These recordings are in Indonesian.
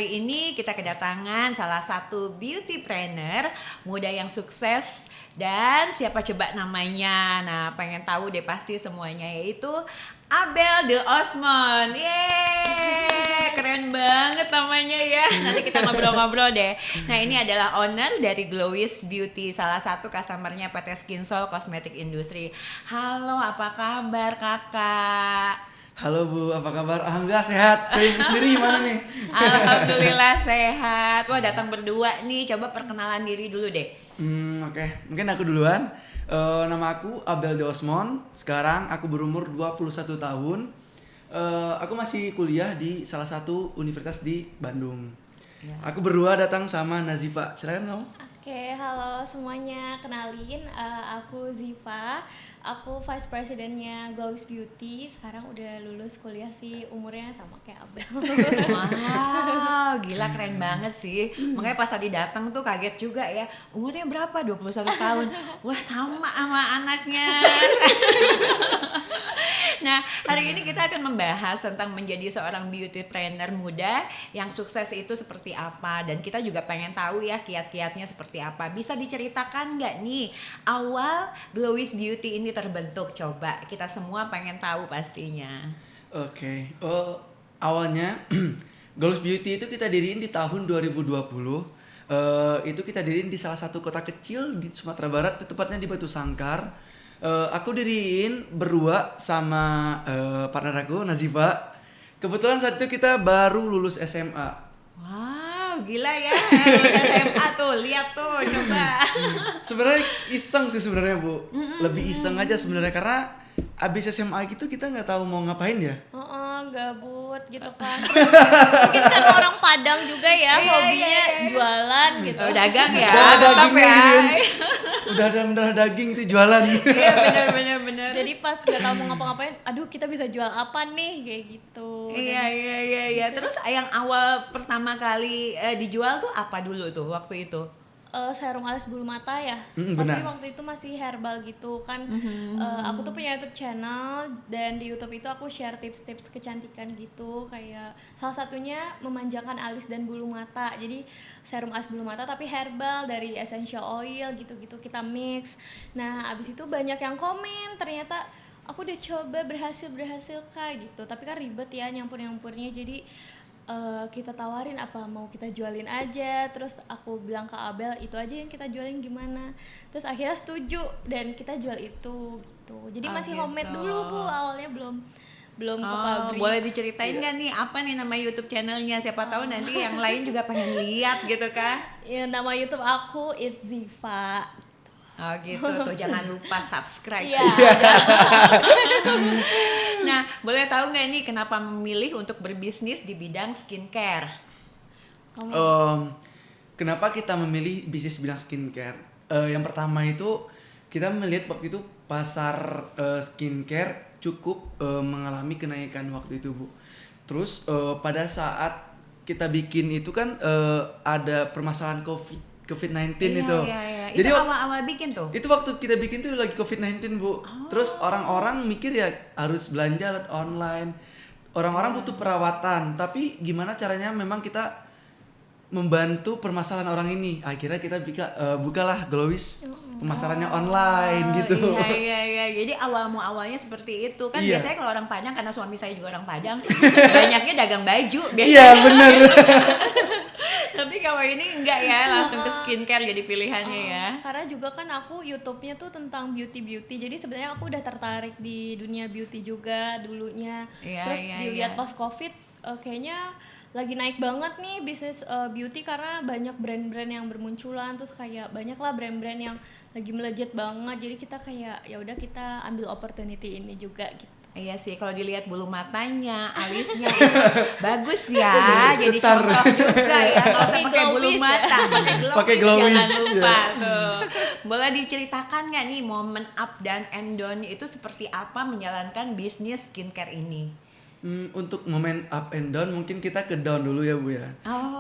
hari ini kita kedatangan salah satu beauty planner muda yang sukses dan siapa coba namanya? Nah, pengen tahu deh pasti semuanya, yaitu Abel de Osmond. Yeay, keren banget namanya ya. Nanti kita ngobrol-ngobrol deh. Nah, ini adalah owner dari Glowis Beauty, salah satu customernya PT Skinsol Cosmetic Industry. Halo, apa kabar kakak? Halo Bu, apa kabar? Alhamdulillah sehat. Kalian sendiri gimana nih? Alhamdulillah sehat. Wah, datang berdua nih. Coba perkenalan diri dulu deh. Oke. Mungkin aku duluan. Nama aku Abel de Osmond. Sekarang aku berumur 21 tahun. Aku masih kuliah di salah satu universitas di Bandung. Ya. Aku berdua datang sama Nazifa. Silakan kamu. Oke, halo semuanya. Kenalin, aku Ziva. Aku Vice Presidennya Glowis Beauty. Sekarang udah lulus kuliah sih, umurnya sama kayak Abel. Wow, gila keren banget sih. Makanya pas tadi datang tuh kaget juga ya. Umurnya berapa? 21 tahun. Wah, sama anaknya. Nah, hari ini kita akan membahas tentang menjadi seorang beauty planner muda yang sukses itu seperti apa, dan kita juga pengen tahu ya kiat-kiatnya seperti apa. Bisa diceritakan nggak nih awal Glowis Beauty ini terbentuk? Coba, kita semua pengen tahu pastinya. Oke. Awalnya Glowis Beauty itu kita diriin di tahun 2020. Itu kita diriin di salah satu kota kecil di Sumatera Barat, tepatnya di Batu Sangkar. Aku diriin berdua sama partner aku Nazifa. Kebetulan saat itu kita baru lulus SMA. Wow, gila ya, lulus SMA tuh, lihat tuh, coba. Sebenarnya iseng sih sebenarnya Bu, lebih iseng aja sebenarnya karena abis SMA gitu kita nggak tahu mau ngapain ya. Gabut gitu kan. Mungkin kan orang Padang juga ya, hobinya jualan gitu. Dagang ya. Udah daging ya. Udah ada mendarah daging itu jualan. Iya benar. Jadi pas nggak tahu mau ngapa-ngapain, aduh kita bisa jual apa nih kayak gitu. Iya. Terus yang awal pertama kali dijual tuh apa dulu tuh waktu itu? Serum alis bulu mata ya, tapi benar. waktu itu masih herbal gitu kan. Aku tuh punya YouTube channel, dan di YouTube itu aku share tips-tips kecantikan gitu, kayak salah satunya memanjakan alis dan bulu mata. Jadi serum alis bulu mata tapi herbal dari essential oil gitu-gitu kita mix. Nah abis itu banyak yang komen, ternyata aku udah coba berhasil kak gitu, tapi kan ribet ya nyampurnya. Jadi kita tawarin apa mau kita jualin aja. Terus aku bilang ke Abel itu aja yang kita jualin gimana, terus akhirnya setuju dan kita jual itu gitu. Jadi masih gitu. Homemade dulu Bu, awalnya belum ke pabrik. Boleh diceritain nggak nih apa nih nama YouTube channelnya? Siapa tahu nanti yang lain juga pengen lihat gitu kan? Ya, nama YouTube aku It's Ziva. Oh gitu, tuh jangan lupa subscribe. Iya. Nah, boleh tahu nggak nih kenapa memilih untuk berbisnis di bidang skincare? Kenapa kita memilih bisnis bidang skincare? Yang pertama itu kita melihat waktu itu pasar skincare cukup mengalami kenaikan waktu itu Bu. Terus pada saat kita bikin itu kan ada permasalahan COVID-19 itu. Iya. Jadi itu awal-awal bikin tuh? Itu waktu kita bikin tuh lagi COVID-19 Bu. Terus orang-orang mikir ya harus belanja online. Orang-orang butuh perawatan, tapi gimana caranya memang kita membantu permasalahan orang ini. Akhirnya kita bukalah Glowis pemasarannya online gitu. Iya. Jadi awalnya seperti itu kan. Iya. Biasanya kalau orang Padang, karena suami saya juga orang Padang, banyaknya dagang baju biasanya. Iya benar. Tapi kalau ini enggak ya, langsung ke skincare jadi pilihannya ya. Karena juga kan aku YouTube-nya tuh tentang beauty. Jadi sebenarnya aku udah tertarik di dunia beauty juga dulunya. Terus dilihat pas COVID, kayaknya lagi naik banget nih bisnis beauty karena banyak brand-brand yang bermunculan. Terus kayak banyak lah brand-brand yang lagi melejit banget. Jadi kita kayak ya udah kita ambil opportunity ini juga gitu. Iya sih, kalau dilihat bulu matanya, alisnya itu bagus ya. Jadi contoh juga ya. Kalau saya pakai bulu mata, pakai glowis, jangan lupa tuh. Boleh diceritakan nggak nih momen up dan and down itu seperti apa menjalankan bisnis skincare ini? Untuk momen up and down mungkin kita ke down dulu ya Bu ya.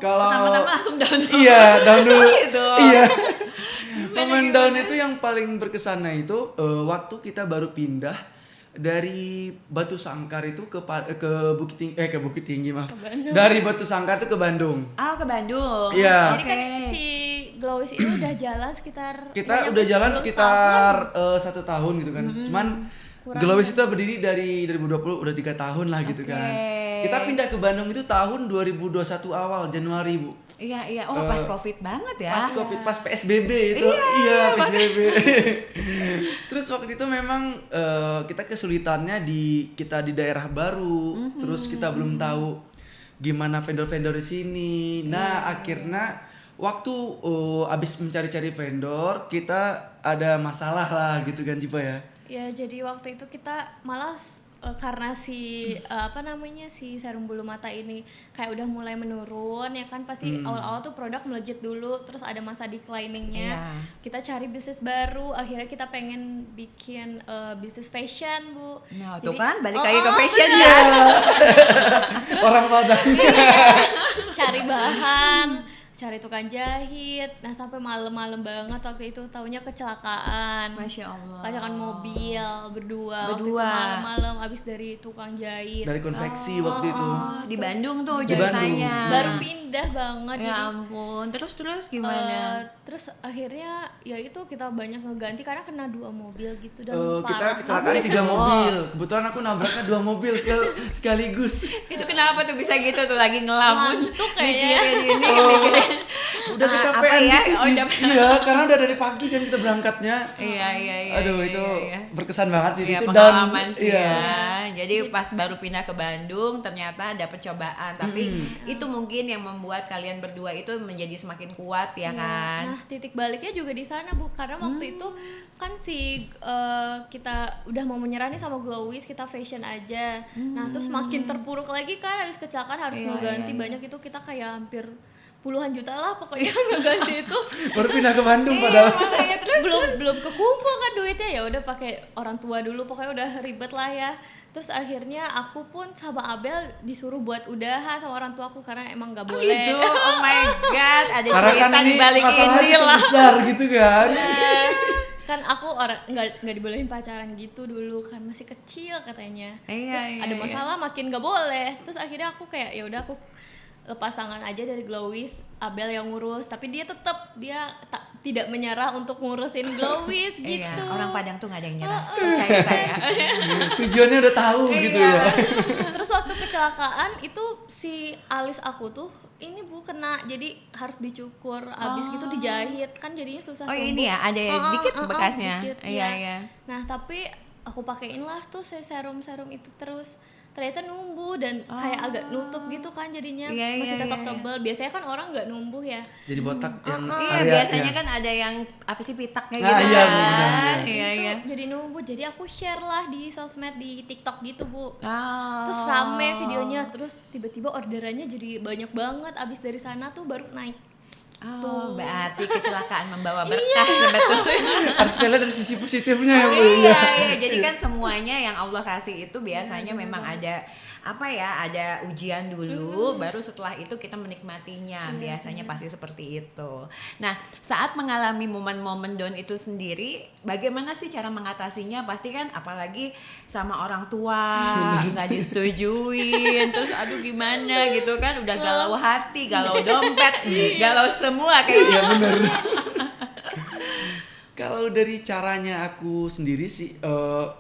Kalau pertama-tama langsung down dulu. Iya, down dulu. Gitu. Iya. Momen down itu yang paling berkesannya itu waktu kita baru pindah dari Batu Sangkar itu ke Bukit Tinggi maaf. Ke Bandung. Dari Batu Sangkar itu ke Bandung. Oh, ke Bandung. Iya. Jadi kan si Glowis ini udah jalan sekitar Kita nggak udah nyampe jalan 10 sekitar tahun. 1 tahun gitu kan. Cuman Kurang Glowis kan? itu berdiri dari 2020 udah 3 tahun lah gitu Oke. kan. Kita pindah ke Bandung itu tahun 2021 awal Januari, Bu. Iya. Oh, pas Covid banget ya. Pas Covid, pas PSBB itu. Iya, PSBB. Terus waktu itu memang kita kesulitannya kita di daerah baru, terus kita belum tahu gimana vendor-vendor di sini. Nah, akhirnya waktu abis mencari-cari vendor, kita ada masalah lah gitu kan Cipa ya. Ya jadi waktu itu kita malah karena si si serum bulu mata ini kayak udah mulai menurun ya kan, pasti awal-awal tuh produk melejit dulu, terus ada masa decliningnya. Iya. Kita cari bisnis baru, akhirnya kita pengen bikin bisnis fashion, Bu. Nah, tuh Jadi- kan balik lagi ke Oh, fashion bener. kan. Orang Padang. Cari bahan, cari tukang jahit. Nah sampai malam-malam banget waktu itu, taunya kecelakaan. Masya Allah. Kecelakaan mobil berdua. Waktu itu Berdua. malam-malam abis dari tukang jahit. Dari konveksi waktu itu. Oh, di Bandung tuh Di jahitannya. Bandung. Baru pindah banget. Ya Jadi ampun. Terus gimana? terus akhirnya ya itu kita banyak ngeganti karena kena 2 mobil gitu dan Kita parah. kecelakaan 3 mobil. Kebetulan aku nabraknya 2 mobil sekaligus. Itu kenapa tuh bisa gitu tuh lagi ngelamun? Ngantuk kayaknya. Mikirin ini mikirin. Udah kecapean apa ya? gitu Oh, sih. udah. Iya, karena udah dari pagi kan kita berangkatnya. Iya. Aduh, iya, itu iya. berkesan banget sih Iya, itu. pengalaman sih iya. ya. Jadi pas baru pindah ke Bandung ternyata dapet cobaan, tapi itu mungkin yang membuat kalian berdua itu menjadi semakin kuat ya Iya. kan. Nah titik baliknya juga di sana, Bu, karena waktu itu kan kita udah mau menyerah nih sama Glowis, kita fashion aja. Nah terus makin terpuruk lagi kan, habis kecelakaan harus Iya, ngeganti iya. banyak, itu kita kayak hampir puluhan juta lah pokoknya ngeganti itu. Baru pindah ke Bandung Iya, padahal. makanya terus belum kekumpul kan duitnya, ya udah pakai orang tua dulu, pokoknya udah ribet lah ya. Terus akhirnya aku pun sama Abel disuruh buat udahan sama orang tuaku karena emang nggak oh boleh. gitu. Oh my god, ada Karena kan cerita di ini balik masalahnya ini cukup lah. besar gitu kan. Nah, kan aku orang nggak dibolehin pacaran gitu dulu kan, masih kecil katanya. Iya, Terus ada iya. masalah makin nggak boleh. Terus akhirnya aku kayak ya udah aku lepas tangan aja dari Glowis, Abel yang ngurus, tapi dia tidak menyerah untuk ngurusin Glowis gitu. Iya, orang Padang tuh gak ada yang nyerah. Percaya saya. Tujuannya udah tahu gitu Iya. ya. Terus waktu kecelakaan itu si alis aku tuh ini Bu kena, jadi harus dicukur, abis gitu dijahit kan jadinya susah Oh tumbuh. ini ya, ada yang dikit bekasnya. Dikit, Iya, iya. iya. Nah tapi aku pakein lah tuh serum itu terus, ternyata numbuh dan kayak agak nutup gitu kan jadinya. Iya, masih iya, tetap iya. tebal. Biasanya kan orang nggak numbuh ya. Jadi botak yang Iya, area biasanya ya. kan ada yang apa sih pitaknya Nah, gitu iya, kan. benar, Iya, Itu iya. jadi numbuh. Jadi aku share lah di sosmed, di TikTok gitu Bu. Oh. Terus rame videonya, terus tiba-tiba orderannya jadi banyak banget. Abis dari sana tuh baru naik. Oh, berarti kecelakaan membawa berkah sebetulnya. Harus kita lihat dari sisi positifnya ya, Bu. Iya, jadi kan semuanya yang Allah kasih itu biasanya bener memang banget. ada ujian dulu, baru setelah itu kita menikmatinya. Iya, Biasanya pasti seperti itu. Nah, saat mengalami momen-momen down itu sendiri, bagaimana sih cara mengatasinya? Pasti kan apalagi sama orang tua nggak disetujuin, terus aduh gimana gitu kan, udah galau hati, galau dompet, galau semua kayaknya. Iya benar. Kalau dari caranya aku sendiri sih,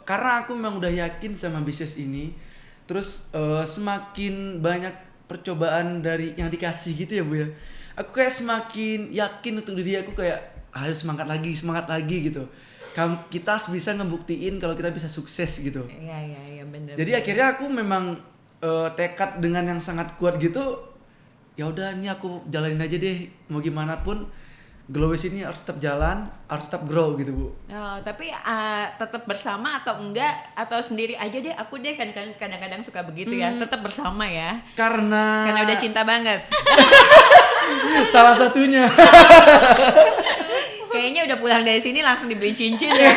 karena aku memang udah yakin sama bisnis ini, terus semakin banyak percobaan dari yang dikasih gitu ya Bu ya, aku kayak semakin yakin untuk diri aku, kayak harus semangat lagi gitu. Kita harus bisa ngebuktiin kalau kita bisa sukses gitu. Iya benar. Jadi akhirnya aku memang tekad dengan yang sangat kuat gitu. Ya udah, ini aku jalanin aja deh, mau gimana pun Glowis ini harus tetap jalan, harus tetap grow gitu Bu. Oh, tapi tetap bersama atau enggak, atau sendiri aja deh, aku deh kan kadang-kadang suka begitu ya, tetap bersama ya. Karena Udah cinta banget. salah satunya. Kayaknya udah pulang dari sini langsung dibeli cincin ya.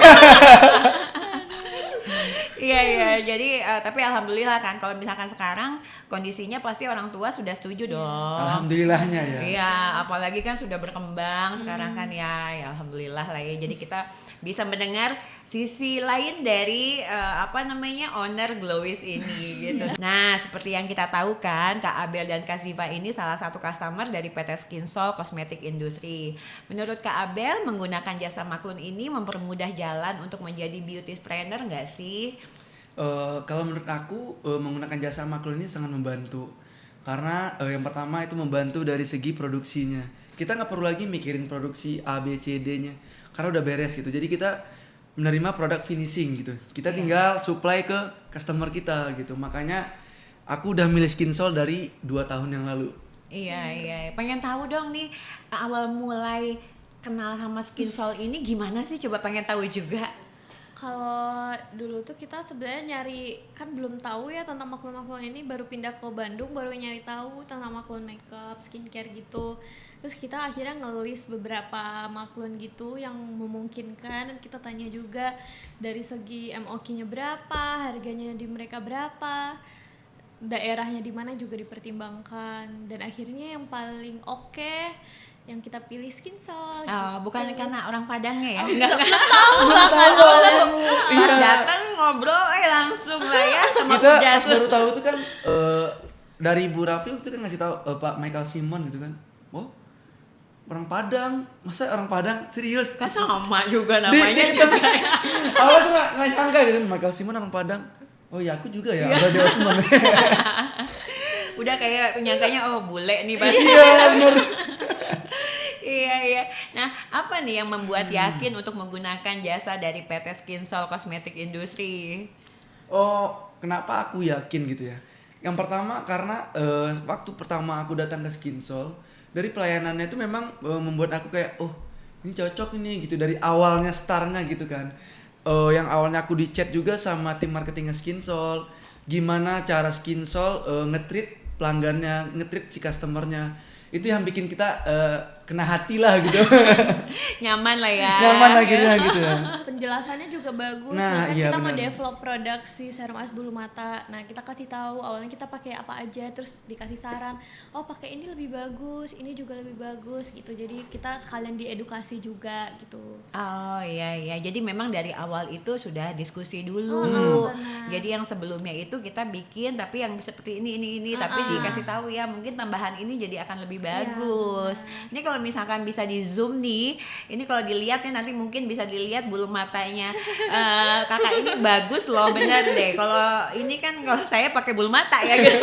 Iya, jadi tapi alhamdulillah kan kalau misalkan sekarang kondisinya pasti orang tua sudah setuju dong. Alhamdulillahnya ya. Iya, apalagi kan sudah berkembang sekarang kan ya alhamdulillah lah ya. Jadi kita bisa mendengar sisi lain dari owner Glowis ini gitu. Nah, seperti yang kita tahu kan, Kak Abel dan Kak Ziva ini salah satu customer dari PT Skinsol Cosmetic Industry. Menurut Kak Abel, menggunakan jasa Maklun ini mempermudah jalan untuk menjadi beauty planner nggak sih? Kalau menurut aku menggunakan jasa Maklun ini sangat membantu karena yang pertama itu membantu dari segi produksinya. Kita nggak perlu lagi mikirin produksi A, B, C, D-nya karena udah beres gitu. Jadi kita menerima produk finishing gitu. Kita tinggal supply ke customer kita gitu. Makanya aku udah milih Skinsol dari 2 tahun yang lalu. Iya. Pengen tahu dong nih awal mulai kenal sama Skinsol ini gimana sih? Coba pengen tahu juga. Kalau dulu tuh kita sebenarnya nyari, kan belum tahu ya tentang Maklun ini, baru pindah ke Bandung baru nyari tahu tentang Maklun makeup, skincare gitu. Terus kita akhirnya ngelis beberapa Maklun gitu yang memungkinkan, dan kita tanya juga dari segi MOQ-nya berapa, harganya di mereka berapa, daerahnya di mana juga dipertimbangkan, dan akhirnya yang paling oke yang kita pilih Skinsol. Bukan karena orang Padangnya ya? Enggak Pas datang ngobrol langsung lah ya sama Kita kuda pas tuh. baru tahu tuh kan dari Bu Raffi waktu itu kan ngasih tahu Pak Michael Simon gitu kan. Oh, orang Padang, masa orang Padang serius? Kan sama juga namanya. Awalnya tuh nggak nyangka gitu, Michael Simon orang Padang. Oh ya aku juga ya, ada Dewa Simon. Udah kayak nyangkanya bule nih pasti. Iya benar. Iya. Nah, apa nih yang membuat yakin untuk menggunakan jasa dari PT Skinsol Cosmetic Industry? Oh, kenapa aku yakin gitu ya? Yang pertama karena waktu pertama aku datang ke Skinsol, dari pelayanannya itu memang membuat aku kayak ini cocok ini gitu dari awalnya startnya gitu kan. Yang awalnya aku di chat juga sama tim marketingnya Skinsol, gimana cara Skinsol nge-treat pelanggannya, nge-treat si customernya. Itu yang bikin kita kena hati lah gitu. Nyaman lah ya. Nyaman akhirnya gitu ya. Penjelasannya juga bagus. Nah, Kan iya, kita mau benar. develop produk si serum as bulu mata. Nah, kita kasih tahu awalnya kita pakai apa aja, terus dikasih saran. Oh, pakai ini lebih bagus, ini juga lebih bagus gitu. Jadi kita sekalian diedukasi juga gitu. Oh iya. Jadi memang dari awal itu sudah diskusi dulu. Benar. Jadi yang sebelumnya itu kita bikin tapi yang seperti ini tapi dikasih tahu ya mungkin tambahan ini jadi akan lebih bagus. Ini kalau misalkan bisa di zoom nih, ini kalau dilihat ya nanti mungkin bisa dilihat bulu matanya kakak ini bagus loh, bener deh. Kalau ini kan kalau saya pakai bulu mata ya gitu.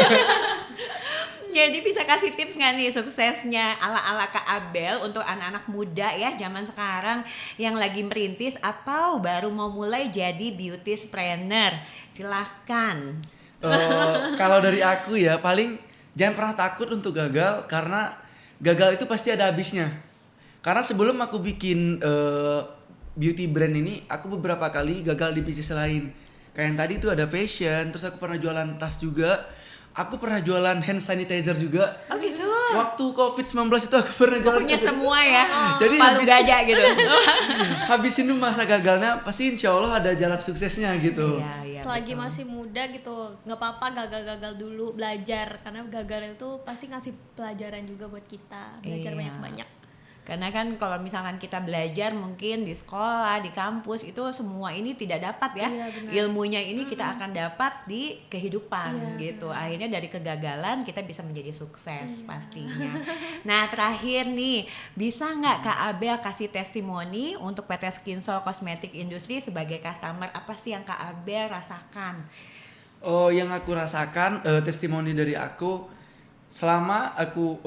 Jadi bisa kasih tips nggak nih suksesnya ala-ala Kak Abel untuk anak-anak muda ya zaman sekarang yang lagi merintis atau baru mau mulai jadi beauty planner? Silahkan. Kalau dari aku ya paling jangan pernah takut untuk gagal karena gagal itu pasti ada habisnya. Karena sebelum aku bikin beauty brand ini, aku beberapa kali gagal di bisnis lain. Kayak yang tadi tuh ada fashion, terus aku pernah jualan tas juga. Aku pernah jualan hand sanitizer juga. Oh gitu. Waktu COVID-19 itu aku pernah jualan. Punya semua ya. Jadi Palu gajah gitu. habisin dulu masa gagalnya, pasti insya Allah ada jalan suksesnya gitu. Iya, Selagi betul. masih muda gitu, nggak apa-apa gagal-gagal dulu, belajar. Karena gagal itu pasti ngasih pelajaran juga buat kita. Belajar Iya. banyak-banyak. Karena kan kalau misalkan kita belajar mungkin di sekolah, di kampus itu semua ini tidak dapat ya. Iya, benar. Ilmunya ini kita akan dapat di kehidupan Iya, gitu. Akhirnya dari kegagalan kita bisa menjadi sukses pastinya. Nah, terakhir nih, bisa nggak Kak Abel kasih testimoni untuk PT Skinsol Cosmetic Industry sebagai customer, apa sih yang Kak Abel rasakan? Oh, yang aku rasakan testimoni dari aku selama aku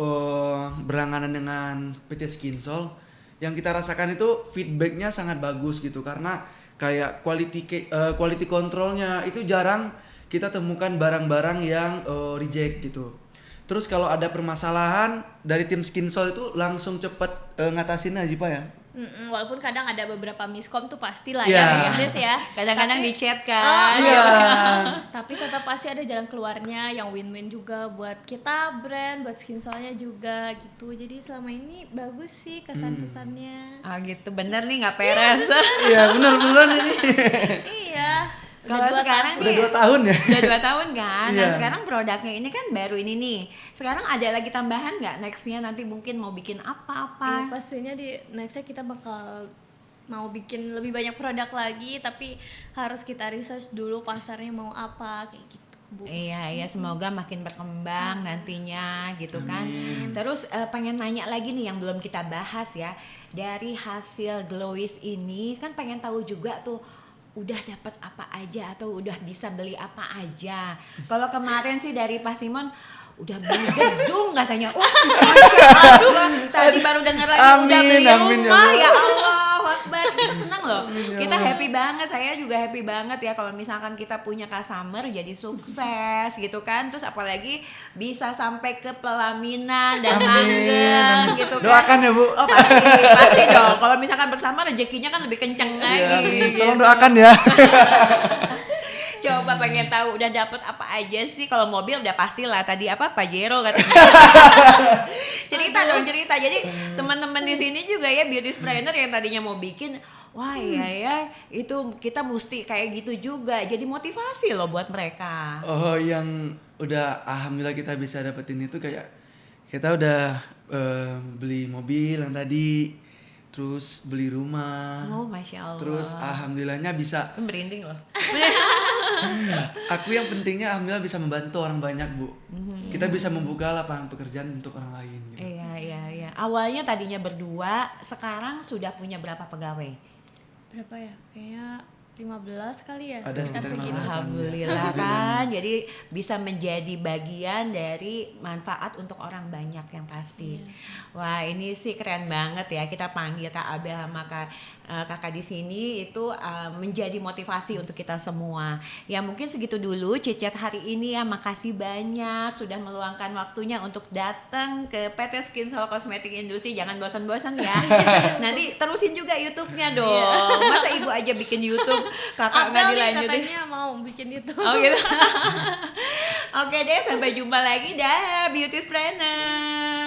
berlangganan dengan PT Skinsol, yang kita rasakan itu feedbacknya sangat bagus gitu karena kayak quality controlnya itu jarang kita temukan barang-barang yang reject gitu. Terus kalau ada permasalahan dari tim Skinsol itu langsung cepet ngatasin aja Pak ya. Walaupun kadang ada beberapa miskom tuh pastilah Iya. ya bisnis ya. Kadang-kadang Tapi- di chat kan. Iya. Tapi tetap pasti ada jalan keluarnya yang win-win juga buat kita brand, buat Skinsolnya juga gitu. Jadi selama ini bagus sih kesan-kesannya. Ah gitu, bener nih nggak peres. Iya benar-benar ini. Iya. Kalau dua sekarang Udah nih 2 tahun ya. udah 2 tahun kan. Nah, Iya. sekarang produknya ini kan baru ini nih. Sekarang ada lagi tambahan nggak nextnya nanti mungkin mau bikin Iya, apa-apa? pastinya di nextnya kita bakal mau bikin lebih banyak produk lagi, tapi harus kita research dulu pasarnya mau apa kayak gitu, Bu. Iya, semoga makin berkembang nantinya gitu kan. Terus pengen nanya lagi nih yang belum kita bahas ya. Dari hasil Glowis ini kan pengen tahu juga tuh udah dapat apa aja atau udah bisa beli apa aja. Kalau kemarin sih dari Pak Simon udah beli gedung katanya. Wah, Masya Allah, tadi baru dengar lagi udah Amin, beli amin, ya rumah. Allah. Ya Allah, Akbar. Kita senang loh. Amin, ya Kita Allah. happy banget. Saya juga happy banget ya kalau misalkan kita punya customer jadi sukses gitu kan. Terus apalagi bisa sampai ke pelaminan dan langgeng gitu kan. Doakan ya, Bu. Oh pasti dong. Kalau misalkan bersama rezekinya kan lebih kenceng lagi. Iya, amin. gitu. Tolong doakan ya. Coba pengen tahu udah dapet apa aja sih. Kalau mobil udah pastilah tadi apa Pajero katanya. cerita. Jadi teman-teman di sini juga ya beauty trainer yang tadinya mau bikin, wah iya ya itu kita mesti kayak gitu juga. Jadi motivasi loh buat mereka. Oh, yang udah alhamdulillah kita bisa dapetin itu kayak kita udah beli mobil yang tadi, terus beli rumah. Oh Masya Allah. Terus alhamdulillahnya bisa. merinding loh. Aku yang pentingnya alhamdulillah bisa membantu orang banyak, Bu. Kita bisa membuka lapangan pekerjaan untuk orang lain gitu. Iya. Awalnya tadinya berdua, sekarang sudah punya berapa pegawai? Berapa ya? Kayaknya 15 kali ya. Ada sekitar segitu. 15. Alhamdulillah kan, jadi bisa menjadi bagian dari manfaat untuk orang banyak yang pasti. Wah ini sih keren banget ya, kita panggil Kak Abel sama kakak di sini itu menjadi motivasi untuk kita semua. Ya mungkin segitu dulu Cicet hari ini ya, makasih banyak sudah meluangkan waktunya untuk datang ke PT Skin Soul Cosmetic Industry. Jangan bosan-bosan ya. Nanti terusin juga YouTube-nya dong. Masa ibu aja bikin YouTube, kakak nggak Abel nih dilanjutin. katanya mau bikin itu. Oh gitu. Oke deh, sampai jumpa lagi dah Beauty Planner.